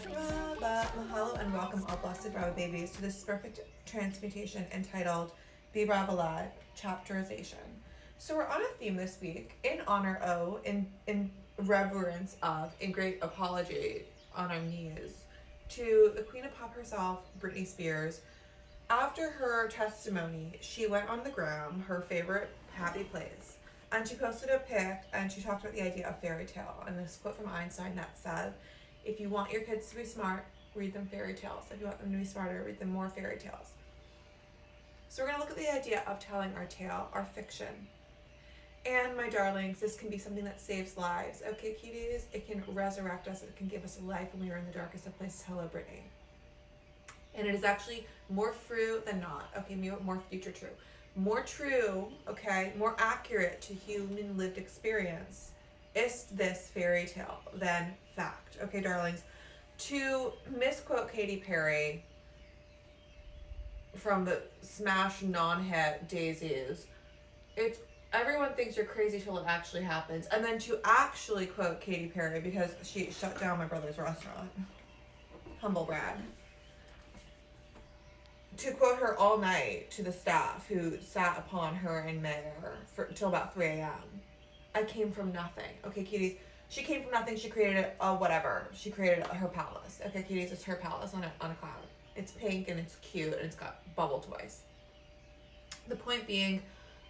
Brava. Mahalo and welcome all blessed Brava babies to this perfect transmutation entitled Be Brava Live, Chapterization. So we're on a theme this week in honor of, in reverence of, in great apology on our knees to the Queen of Pop herself, Britney Spears. After her testimony, she went on the gram, her favorite happy place, and she posted a pic and she talked about the idea of fairy tale and this quote from Einstein that said, if you want your kids to be smart, read them fairy tales. If you want them to be smarter, read them more fairy tales. So we're going to look at the idea of telling our tale, our fiction. And my darlings, this can be something that saves lives. Okay, cuties? It can resurrect us. It can give us life when we were in the darkest of places. Hello, Brittany. And it is actually more true than not. Okay, more future true. More true, okay, more accurate to human lived experience is this fairy tale than fact. Okay, darlings. To misquote Katy Perry from the smash non-hit Daisies, it's everyone thinks you're crazy till it actually happens. And then to actually quote Katy Perry because she shut down my brother's restaurant. Humble brag. To quote her all night to the staff who sat upon her and Mayor till about 3 a.m. I came from nothing. Okay, cuties. She came from nothing. She created whatever. She created her palace. Okay, cuties. It's her palace on a cloud. It's pink and it's cute and it's got bubble toys. The point being,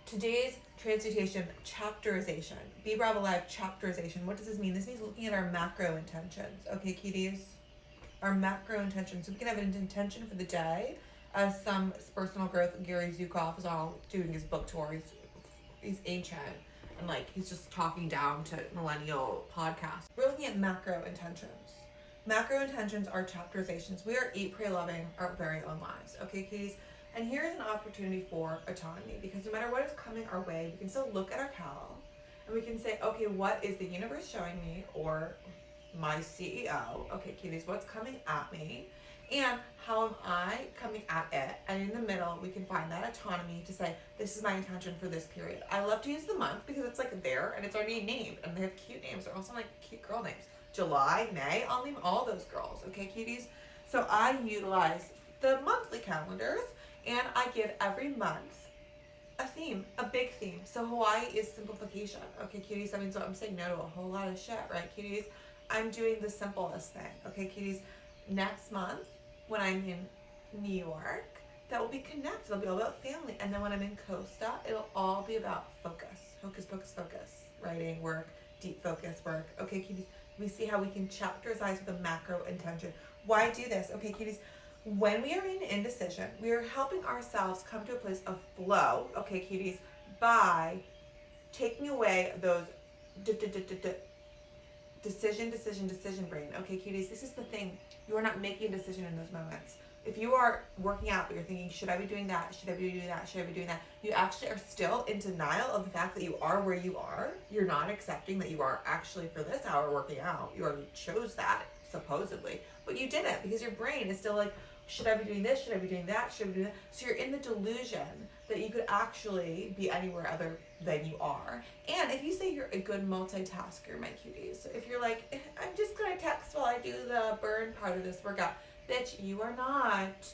today's transmutation, chapterization. Be Brava Live, chapterization. What does this mean? This means looking at our macro intentions. Okay, cuties? Our macro intentions. So we can have an intention for the day. As some personal growth, Gary Zukav is all doing his book tour. He's ancient. And he's just talking down to millennial podcasts. We're looking at macro intentions. Macro intentions are chapterizations. We are eat, pray, loving our very own lives. Okay, kitties? And here's an opportunity for autonomy because no matter what is coming our way, we can still look at our cal and we can say, okay, what is the universe showing me or my CEO? Okay, kitties, what's coming at me? And how am I coming at it? And in the middle, we can find that autonomy to say, this is my intention for this period. I love to use the month because it's there and it's already named. And they have cute names. They're also cute girl names. July, May, I'll name all those girls. Okay, cuties? So I utilize the monthly calendars and I give every month a theme, a big theme. So Hawaii is simplification. Okay, cuties? That means I'm saying no to a whole lot of shit, right, cuties? I'm doing the simplest thing. Okay, cuties? Next month, when I'm in New York, that will be connected. It'll be all about family. And then when I'm in Costa, it'll all be about focus. Hocus pocus focus. Writing, work, deep focus work. Okay, cuties, we see how we can chapterize with a macro intention. Why do this? Okay, cuties, when we are in indecision, we are helping ourselves come to a place of flow, okay, cuties, by taking away those decision brain. Okay, cuties, this is the thing. You are not making a decision in those moments. If you are working out but you're thinking, should I be doing that? Should I be doing that? Should I be doing that? You actually are still in denial of the fact that you are where you are. You're not accepting that you are actually for this hour working out. You already chose that, supposedly. But you didn't because your brain is still should I be doing this? Should I be doing that? Should I be doing that? So you're in the delusion that you could actually be anywhere other than you are. And if you say you're a good multitasker, my cuties, so if you're I'm just going to text while I do the burn part of this workout, bitch, you are not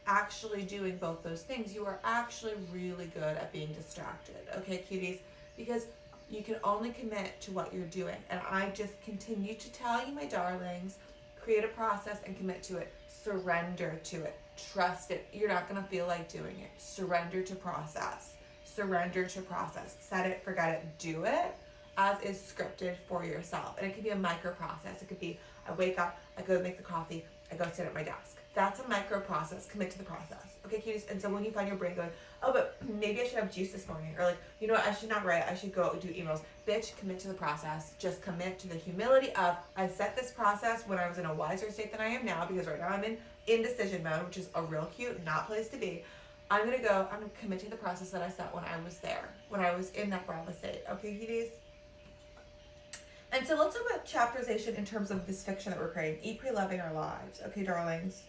actually doing both those things. You are actually really good at being distracted. Okay, cuties? Because you can only commit to what you're doing. And I just continue to tell you, my darlings, create a process and commit to it. Surrender to it. Trust it. You're not going to feel like doing it. Surrender to process. Surrender to process. Set it, forget it, do it as is scripted for yourself. And it could be a micro process. It could be I wake up, I go make the coffee, I go sit at my desk. That's a micro process. Commit to the process. Okay, cuties? And so when you find your brain going, oh, but maybe I should have juice this morning, or you know what, I should not write, I should go do emails. Bitch, commit to the process. Just commit to the humility of, I set this process when I was in a wiser state than I am now, because right now I'm in indecision mode, which is a real cute, not place to be. I'm going to commit to the process that I set when I was there, when I was in that Brava state. Okay, cuties? And so let's talk about chapterization in terms of this fiction that we're creating. Eat, pray, loving our lives. Okay, darlings?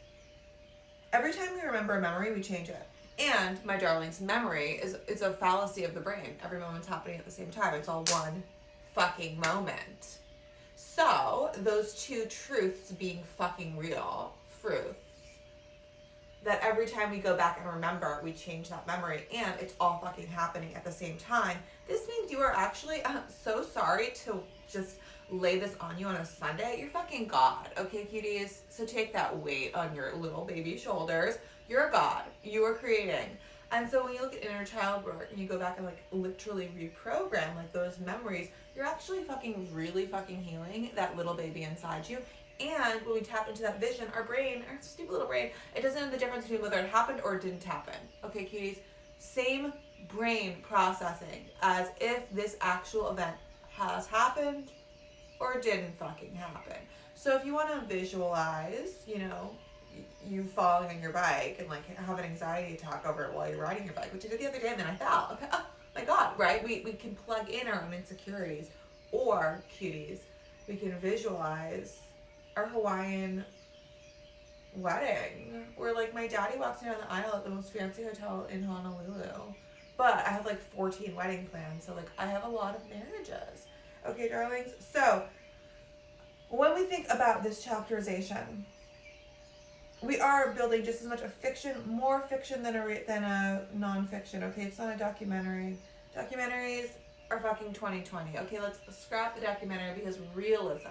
Every time we remember a memory, we change it. And, my darlings, memory is a fallacy of the brain. Every moment's happening at the same time. It's all one fucking moment. So, those two truths being fucking real, truths, that every time we go back and remember, we change that memory, and it's all fucking happening at the same time. This means you are actually so sorry to just lay this on you on a Sunday. You're fucking God, okay, cuties? So take that weight on your little baby shoulders. You're a God. You are creating. And so when you look at inner child work and you go back and like literally reprogram like those memories, you're actually fucking really fucking healing that little baby inside you. And when we tap into that vision, our brain, our stupid little brain, it doesn't know the difference between whether it happened or it didn't happen. Okay, cuties? Same brain processing as if this actual event has happened or didn't fucking happen. So if you want to visualize, you know, you falling on your bike and like have an anxiety attack over it while you're riding your bike, which I did the other day, and then I fell. Okay, oh my God, right? We can plug in our own insecurities. Or, cuties, we can visualize our Hawaiian wedding where like my daddy walks me down the aisle at the most fancy hotel in Honolulu. But I have like 14 wedding plans, so like I have a lot of marriages. Okay, darlings? So when we think about this chapterization, we are building just as much a fiction, more fiction than a non-fiction. Okay, it's not a documentary. Documentaries are fucking 2020. Okay, let's scrap the documentary because realism,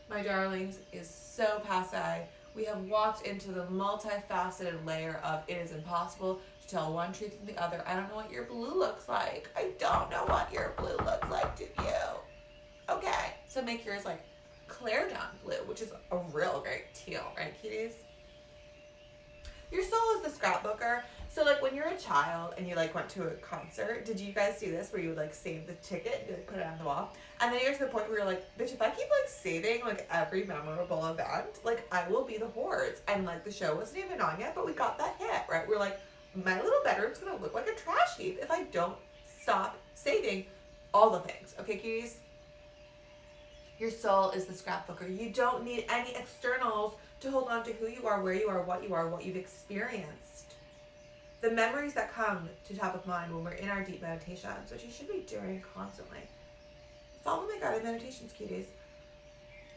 my darlings, is so passé. We have walked into the multifaceted layer of it is impossible to tell one truth from the other. I don't know what your blue looks like. I don't know what your blue looks like to you. Okay, so make yours like Clairjon blue, which is a real great teal, right, cuties? Your soul is the scrapbooker. So like when you're a child and you like went to a concert, did you guys do this where you would like save the ticket and like put it on the wall? And then you get to the point where you're like, bitch, if I keep like saving like every memorable event, like I will be the hordes. And like the show wasn't even on yet, but we got that hit, right? We're like, my little bedroom's gonna look like a trash heap if I don't stop saving all the things. Okay, cuties? Your soul is the scrapbooker. You don't need any externals to hold on to who you are, what you've experienced. The memories that come to top of mind when we're in our deep meditations, which you should be doing constantly. Follow my guided meditations, cuties.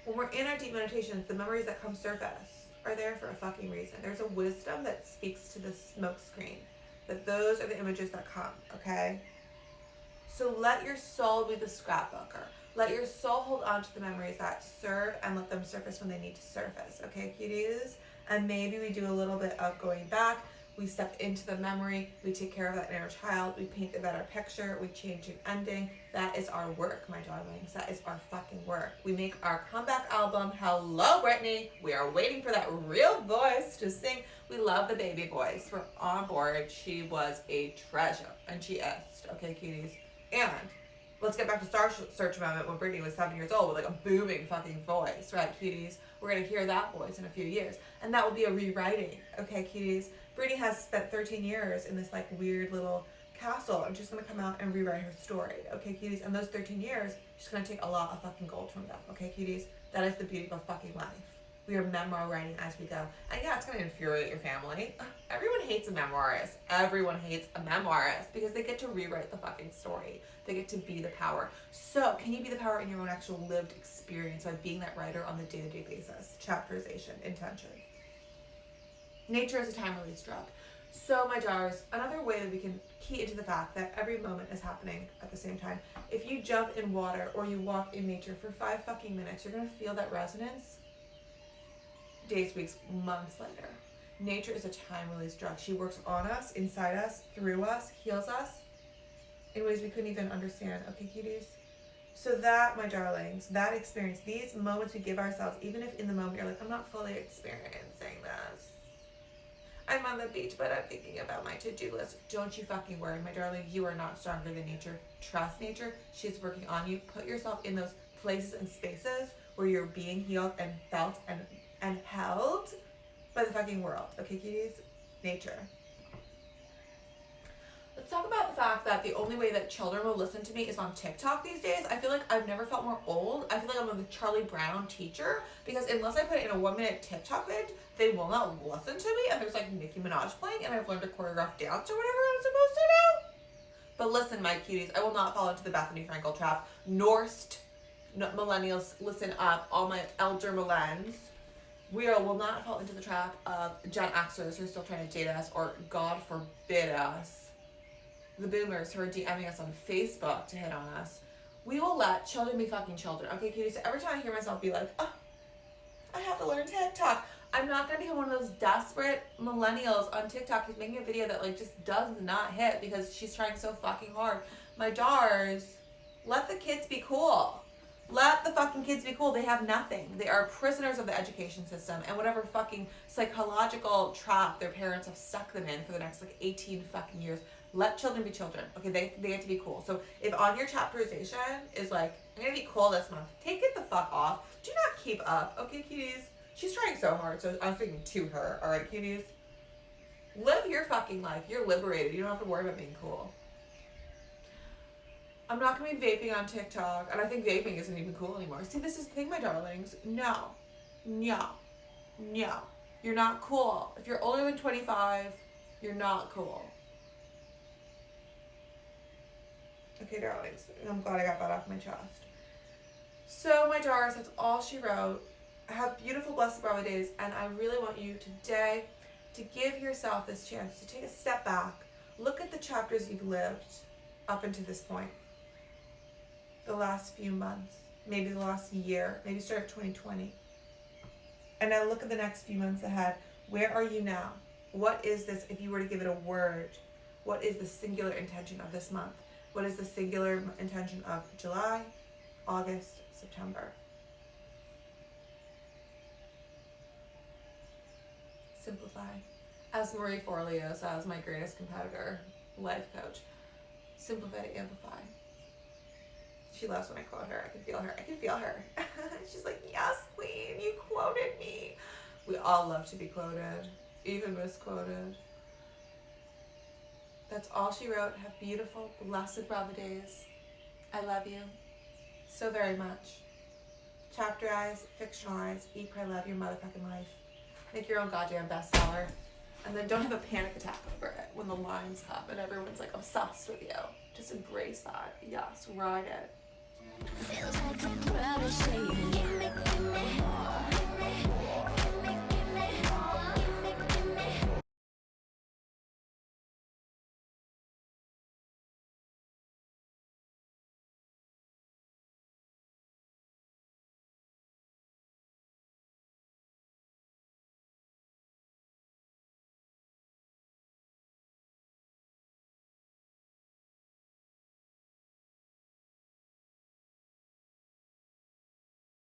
When we're in our deep meditations, the memories that come surface are there for a fucking reason. There's a wisdom that speaks to the smoke screen. That those are the images that come, okay? So let your soul be the scrapbooker. Let your soul hold on to the memories that serve and let them surface when they need to surface, okay, cuties? And maybe we do a little bit of going back. We step into the memory. We take care of that inner child. We paint a better picture. We change an ending. That is our work, my darlings. That is our fucking work. We make our comeback album. Hello, Brittany. We are waiting for that real voice to sing. We love the baby voice. We're on board. She was a treasure, and she is, okay, cuties? And let's get back to Star Search moment when Brittany was 7 years old with like a booming fucking voice, right, cuties? We're going to hear that voice in a few years. And that will be a rewriting, okay, cuties? Brittany has spent 13 years in this like weird little castle, and she's going to come out and rewrite her story, okay, cuties? And those 13 years, she's going to take a lot of fucking gold from them, okay, cuties? That is the beauty of fucking life. We are memoir writing as we go. And yeah, it's going to infuriate your family. Everyone hates a memoirist. Everyone hates a memoirist because they get to rewrite the fucking story. They get to be the power. So can you be the power in your own actual lived experience by being that writer on the day-to-day basis? Chapterization, intention. Nature is a time-release drug. So my jars, another way that we can key into the fact that every moment is happening at the same time. If you jump in water or you walk in nature for 5 fucking minutes, you're going to feel that resonance days, weeks, months later. Nature is a time-release drug. She works on us, inside us, through us, heals us in ways we couldn't even understand. Okay, cuties? So that, my darlings, that experience, these moments we give ourselves, even if in the moment you're like, I'm not fully experiencing this. I'm on the beach, but I'm thinking about my to-do list. Don't you fucking worry, my darling. You are not stronger than nature. Trust nature. She's working on you. Put yourself in those places and spaces where you're being healed and felt and held by the fucking world. Okay, cuties? Nature. Let's talk about the fact that the only way that children will listen to me is on TikTok these days. I feel like I've never felt more old. I feel like I'm a Charlie Brown teacher because unless I put it in a 1-minute TikTok vid, they will not listen to me. And there's like Nicki Minaj playing and I've learned to choreograph dance or whatever I'm supposed to do. But listen, my cuties, I will not fall into the Bethany Frankel trap, nor No, millennials, listen up. All my elder millenns. We will not fall into the trap of Gen Xers who are still trying to date us, or God forbid us, the boomers who are DMing us on Facebook to hit on us. We will let children be fucking children. Okay, cutie? So every time I hear myself be like, oh, I have to learn TikTok, I'm not going to become one of those desperate millennials on TikTok who's making a video that like just does not hit because she's trying so fucking hard. My daughters, let the kids be cool. Let the fucking kids be cool. They have nothing. They are prisoners of the education system and whatever fucking psychological trap their parents have stuck them in for the next like 18 fucking years. Let children be children. Okay, they have to be cool. So if on your chapterization is like, I'm gonna be cool this month, take it the fuck off. Do not keep up. Okay, cuties? She's trying so hard, so I'm speaking to her. Alright, cuties? Live your fucking life. You're liberated. You don't have to worry about being cool. I'm not going to be vaping on TikTok, and I think vaping isn't even cool anymore. See, this is the thing, my darlings. No. No. No. You're not cool. If you're older than 25, you're not cool. Okay, darlings. I'm glad I got that off my chest. So, my daughters, that's all she wrote. Have beautiful, blessed Brava days, and I really want you today to give yourself this chance to take a step back, look at the chapters you've lived up until this point. The last few months, maybe the last year, maybe start 2020. And now look at the next few months ahead. Where are you now? What is this, if you were to give it a word, what is the singular intention of this month? What is the singular intention of July, August, September? Simplify. As Marie Forleo says, my greatest competitor, life coach, simplify to amplify. She loves when I quote her. I can feel her. I can feel her. She's like, yes, queen, you quoted me. We all love to be quoted, even misquoted. That's all she wrote. Have beautiful, blessed Brava days. I love you so very much. Chapterize, fictionalize, eat, pray, love your motherfucking life. Make your own goddamn bestseller. And then don't have a panic attack over it when the lines come and everyone's like obsessed with you. Just embrace that. Yes, ride it. Feels like I'm proud to say it. Give me